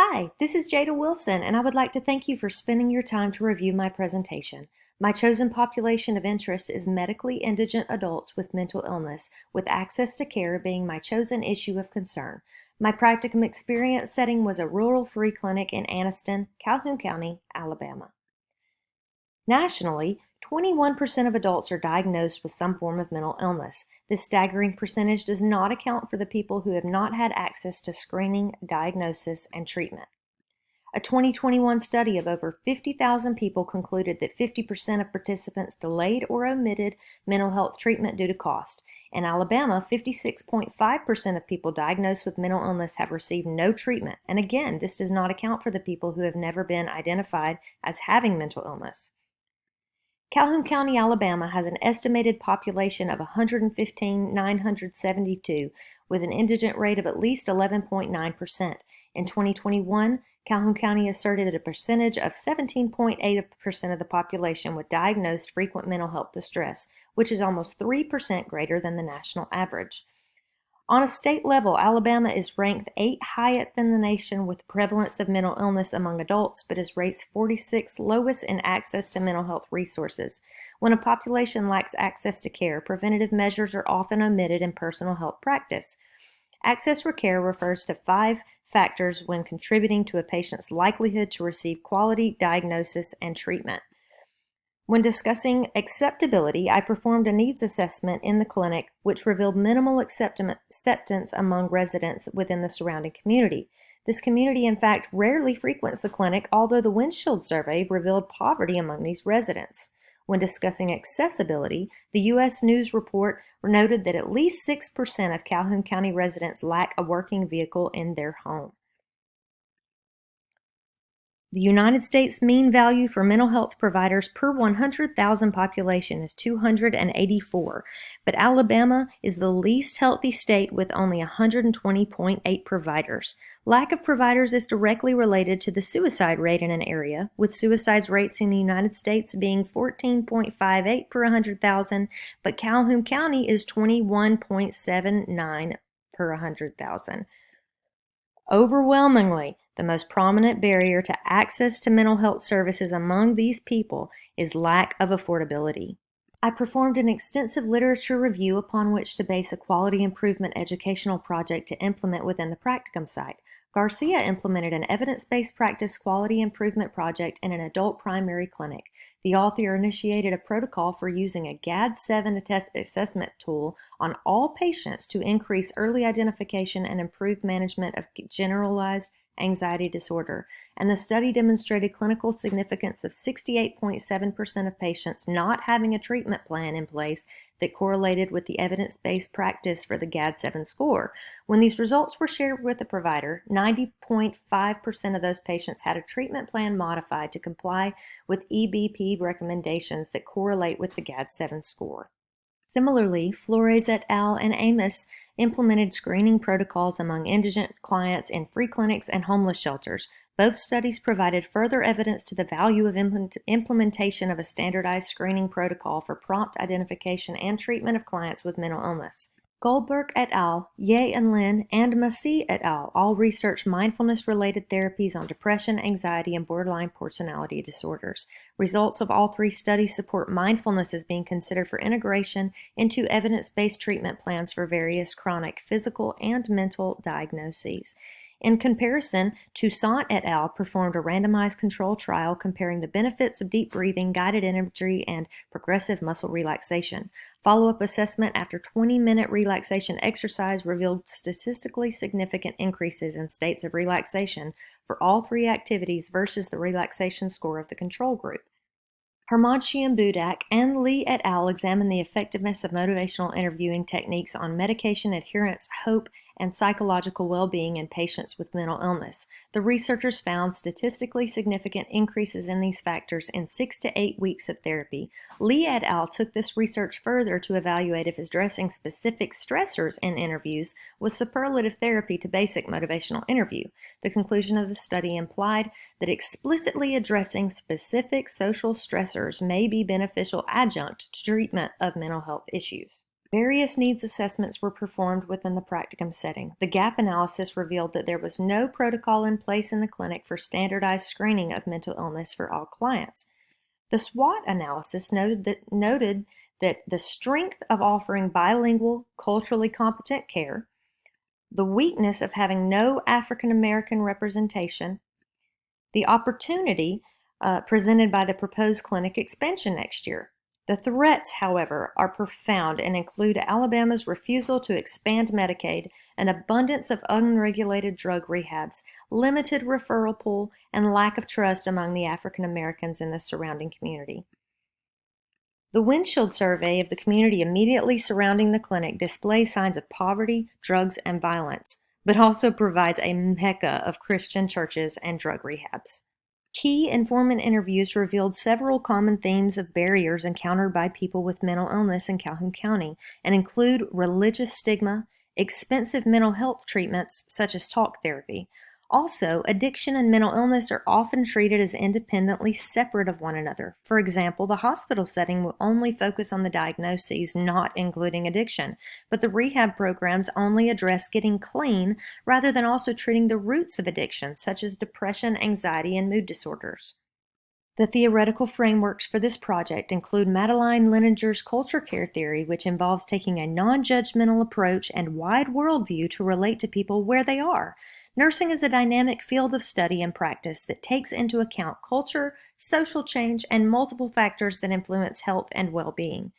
Hi, this is Jada Wilson, and I would like to thank you for spending your time to review my presentation. My chosen population of interest is medically indigent adults with mental illness, with access to care being my chosen issue of concern. My practicum experience setting was a rural free clinic in Anniston, Calhoun County, Alabama. Nationally, 21% of adults are diagnosed with some form of mental illness. This staggering percentage does not account for the people who have not had access to screening, diagnosis, and treatment. A 2021 study of over 50,000 people concluded that 50% of participants delayed or omitted mental health treatment due to cost. In Alabama, 56.5% of people diagnosed with mental illness have received no treatment, and again, this does not account for the people who have never been identified as having mental illness. Calhoun County, Alabama has an estimated population of 115,972 with an indigent rate of at least 11.9%. In 2021, Calhoun County asserted a percentage of 17.8% of the population with diagnosed frequent mental health distress, which is almost 3% greater than the national average. On a state level, Alabama is ranked 8th highest in the nation with prevalence of mental illness among adults, but is ranked 46th lowest in access to mental health resources. When a population lacks access to care, preventative measures are often omitted in personal health practice. Access for care refers to 5 factors when contributing to a patient's likelihood to receive quality diagnosis and treatment. When discussing acceptability, I performed a needs assessment in the clinic which revealed minimal acceptance among residents within the surrounding community. This community, in fact, rarely frequents the clinic, although the windshield survey revealed poverty among these residents. When discussing accessibility, the U.S. News Report noted that at least 6% of Calhoun County residents lack a working vehicle in their home. The United States mean value for mental health providers per 100,000 population is 284, but Alabama is the least healthy state with only 120.8 providers. Lack of providers is directly related to the suicide rate in an area, with suicides rates in the United States being 14.58 per 100,000, but Calhoun County is 21.79 per 100,000. Overwhelmingly, the most prominent barrier to access to mental health services among these people is lack of affordability. I performed an extensive literature review upon which to base a quality improvement educational project to implement within the practicum site. Garcia implemented an evidence-based practice quality improvement project in an adult primary clinic. The author initiated a protocol for using a GAD-7 assessment tool on all patients to increase early identification and improve management of generalized anxiety disorder, and the study demonstrated clinical significance of 68.7% of patients not having a treatment plan in place that correlated with the evidence-based practice for the GAD-7 score. When these results were shared with the provider, 90.5% of those patients had a treatment plan modified to comply with EBP recommendations that correlate with the GAD-7 score. Similarly, Flores et al. And Amos implemented screening protocols among indigent clients in free clinics and homeless shelters. Both studies provided further evidence to the value of implementation of a standardized screening protocol for prompt identification and treatment of clients with mental illness. Goldberg et al., Ye and Lin, and Massey et al. All researched mindfulness-related therapies on depression, anxiety, and borderline personality disorders. Results of all 3 studies support mindfulness as being considered for integration into evidence-based treatment plans for various chronic physical and mental diagnoses. In comparison, Toussaint et al. Performed a randomized control trial comparing the benefits of deep breathing, guided imagery, and progressive muscle relaxation. Follow-up assessment after 20-minute relaxation exercise revealed statistically significant increases in states of relaxation for all 3 activities versus the relaxation score of the control group. Harmanshian Budak and Lee et al. Examined the effectiveness of motivational interviewing techniques on medication adherence, hope, and psychological well-being in patients with mental illness. The researchers found statistically significant increases in these factors in 6 to 8 weeks of therapy. Lee et al. Took this research further to evaluate if addressing specific stressors in interviews was superlative therapy to basic motivational interview. The conclusion of the study implied that explicitly addressing specific social stressors may be beneficial adjunct to treatment of mental health issues. Various needs assessments were performed within the practicum setting. The gap analysis revealed that there was no protocol in place in the clinic for standardized screening of mental illness for all clients. The SWOT analysis noted that the strength of offering bilingual, culturally competent care, the weakness of having no African American representation, the opportunity presented by the proposed clinic expansion next year. The threats, however, are profound and include Alabama's refusal to expand Medicaid, an abundance of unregulated drug rehabs, limited referral pool, and lack of trust among the African Americans in the surrounding community. The windshield survey of the community immediately surrounding the clinic displays signs of poverty, drugs, and violence, but also provides a mecca of Christian churches and drug rehabs. Key informant interviews revealed several common themes of barriers encountered by people with mental illness in Calhoun County and include religious stigma, expensive mental health treatments such as talk therapy. Also, addiction and mental illness are often treated as independently separate of one another. For example, the hospital setting will only focus on the diagnoses, not including addiction, but the rehab programs only address getting clean rather than also treating the roots of addiction, such as depression, anxiety, and mood disorders. The theoretical frameworks for this project include Madeline Leninger's culture care theory, which involves taking a non-judgmental approach and wide worldview to relate to people where they are. Nursing is a dynamic field of study and practice that takes into account culture, social change, and multiple factors that influence health and well-being.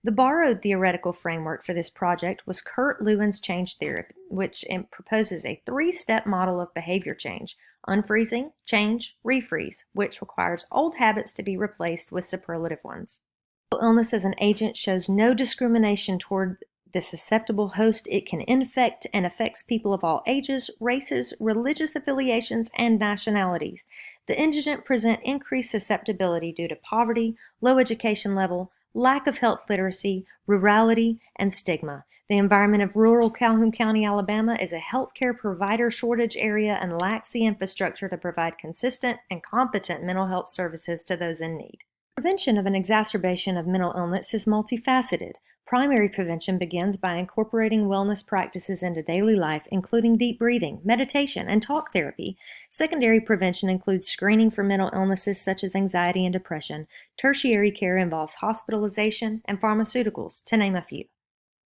The borrowed theoretical framework for this project was Kurt Lewin's change theory, which proposes a three-step model of behavior change: unfreezing, change, refreeze, which requires old habits to be replaced with superlative ones. Illness as an agent shows no discrimination toward the susceptible host it can infect and affects people of all ages, races, religious affiliations, and nationalities. The indigent present increased susceptibility due to poverty, low education level, lack of health literacy, rurality, and stigma. The environment of rural Calhoun County, Alabama is a healthcare provider shortage area and lacks the infrastructure to provide consistent and competent mental health services to those in need. Prevention of an exacerbation of mental illness is multifaceted. Primary prevention begins by incorporating wellness practices into daily life, including deep breathing, meditation, and talk therapy. Secondary prevention includes screening for mental illnesses such as anxiety and depression. Tertiary care involves hospitalization and pharmaceuticals, to name a few.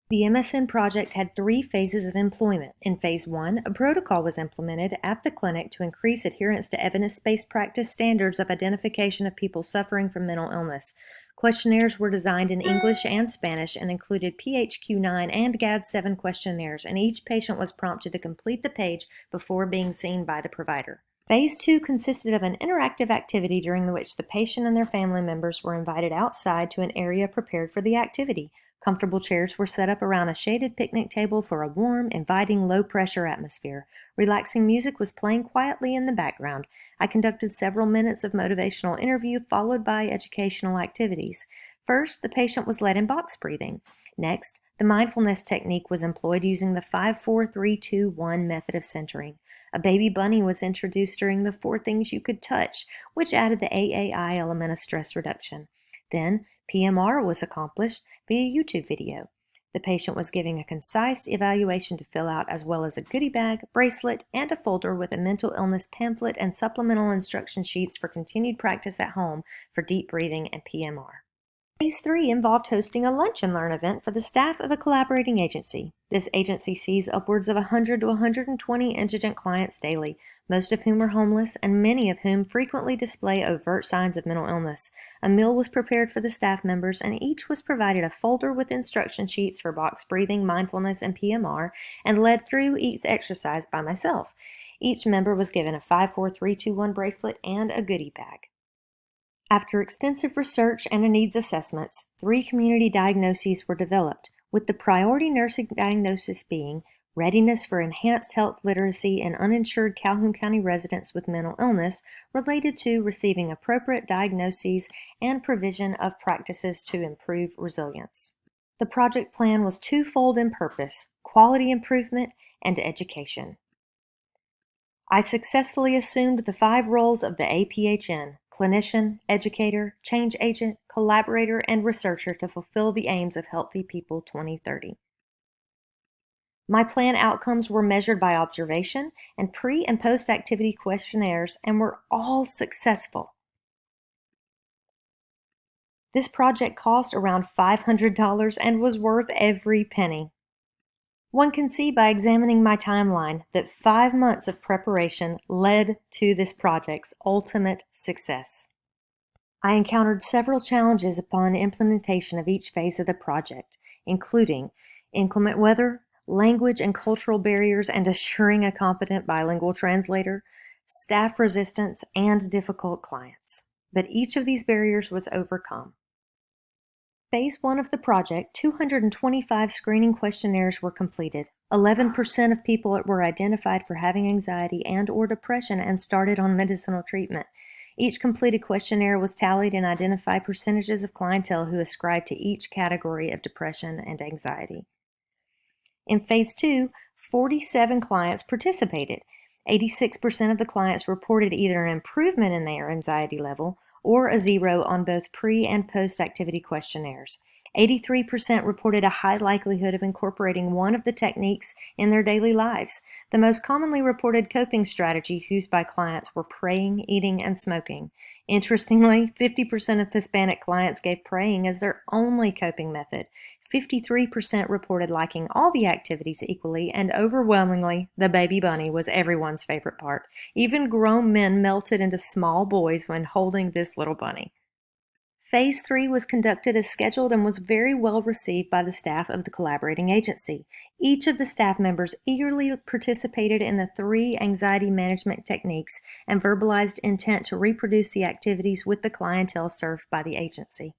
The MSN Project had 3 phases of employment. In Phase 1, a protocol was implemented at the clinic to increase adherence to evidence-based practice standards of identification of people suffering from mental illness. Questionnaires were designed in English and Spanish and included PHQ-9 and GAD-7 questionnaires, and each patient was prompted to complete the page before being seen by the provider. Phase 2 consisted of an interactive activity during which the patient and their family members were invited outside to an area prepared for the activity. Comfortable chairs were set up around a shaded picnic table for a warm, inviting, low-pressure atmosphere. Relaxing music was playing quietly in the background. I conducted several minutes of motivational interview followed by educational activities. First, the patient was led in box breathing. Next, the mindfulness technique was employed using the 5-4-3-2-1 method of centering. A baby bunny was introduced during the 4 things you could touch, which added the AAI element of stress reduction. Then, PMR was accomplished via YouTube video. The patient was given a concise evaluation to fill out, as well as a goodie bag, bracelet, and a folder with a mental illness pamphlet and supplemental instruction sheets for continued practice at home for deep breathing and PMR. Phase 3 involved hosting a lunch and learn event for the staff of a collaborating agency. This agency sees upwards of 100 to 120 indigent clients daily, most of whom are homeless and many of whom frequently display overt signs of mental illness. A meal was prepared for the staff members, and each was provided a folder with instruction sheets for box breathing, mindfulness, and PMR, and led through each exercise by myself. Each member was given a 5-4-3-2-1 bracelet and a goodie bag. After extensive research and a needs assessments, 3 community diagnoses were developed, with the priority nursing diagnosis being readiness for enhanced health literacy in uninsured Calhoun County residents with mental illness related to receiving appropriate diagnoses and provision of practices to improve resilience. The project plan was twofold in purpose: quality improvement and education. I successfully assumed the 5 roles of the APHN: clinician, educator, change agent, collaborator, and researcher to fulfill the aims of Healthy People 2030. My plan outcomes were measured by observation and pre- and post-activity questionnaires and were all successful. This project cost around $500 and was worth every penny. One can see by examining my timeline that 5 months of preparation led to this project's ultimate success. I encountered several challenges upon implementation of each phase of the project, including inclement weather, language and cultural barriers, and assuring a competent bilingual translator, staff resistance, and difficult clients. But each of these barriers was overcome. Phase 1 of the project, 225 screening questionnaires were completed. 11% of people were identified for having anxiety and/or depression and started on medicinal treatment. Each completed questionnaire was tallied and identified percentages of clientele who ascribed to each category of depression and anxiety. In Phase 2, 47 clients participated. 86% of the clients reported either an improvement in their anxiety level or a 0 on both pre- and post-activity questionnaires. 83% reported a high likelihood of incorporating one of the techniques in their daily lives. The most commonly reported coping strategies used by clients were praying, eating, and smoking. Interestingly, 50% of Hispanic clients gave praying as their only coping method. 53% reported liking all the activities equally, and overwhelmingly, the baby bunny was everyone's favorite part. Even grown men melted into small boys when holding this little bunny. Phase 3 was conducted as scheduled and was very well received by the staff of the collaborating agency. Each of the staff members eagerly participated in the 3 anxiety management techniques and verbalized intent to reproduce the activities with the clientele served by the agency.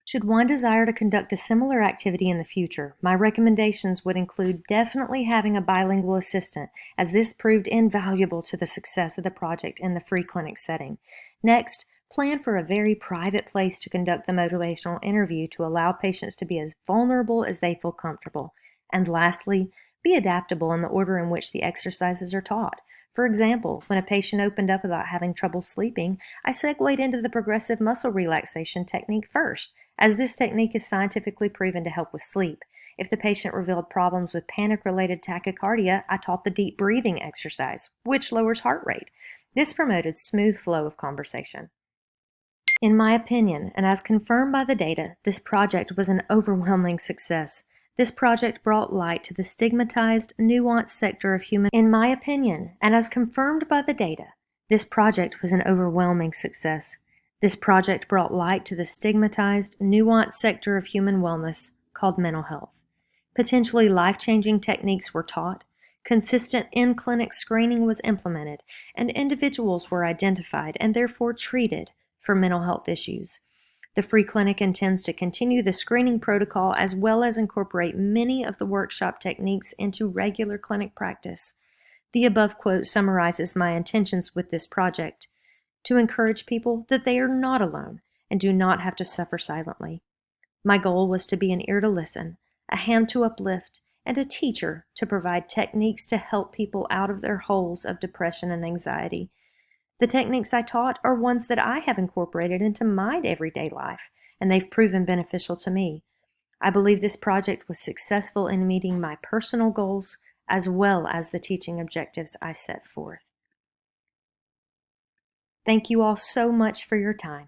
Should one desire to conduct a similar activity in the future, my recommendations would include definitely having a bilingual assistant, as this proved invaluable to the success of the project in the free clinic setting. Next, plan for a very private place to conduct the motivational interview to allow patients to be as vulnerable as they feel comfortable. And lastly, be adaptable in the order in which the exercises are taught. For example, when a patient opened up about having trouble sleeping, I segued into the progressive muscle relaxation technique first, as this technique is scientifically proven to help with sleep. If the patient revealed problems with panic-related tachycardia, I taught the deep breathing exercise, which lowers heart rate. This promoted smooth flow of conversation. In my opinion, and as confirmed by the data, this project was an overwhelming success. This project brought light to the stigmatized, nuanced sector of human. In my opinion, and as confirmed by the data, this project was an overwhelming success. This project brought light to the stigmatized, nuanced sector of human wellness called mental health. Potentially life-changing techniques were taught, consistent in-clinic screening was implemented, and individuals were identified and therefore treated for mental health issues. The free clinic intends to continue the screening protocol as well as incorporate many of the workshop techniques into regular clinic practice. The above quote summarizes my intentions with this project: to encourage people that they are not alone and do not have to suffer silently. My goal was to be an ear to listen, a hand to uplift, and a teacher to provide techniques to help people out of their holes of depression and anxiety. The techniques I taught are ones that I have incorporated into my everyday life, and they've proven beneficial to me. I believe this project was successful in meeting my personal goals as well as the teaching objectives I set forth. Thank you all so much for your time.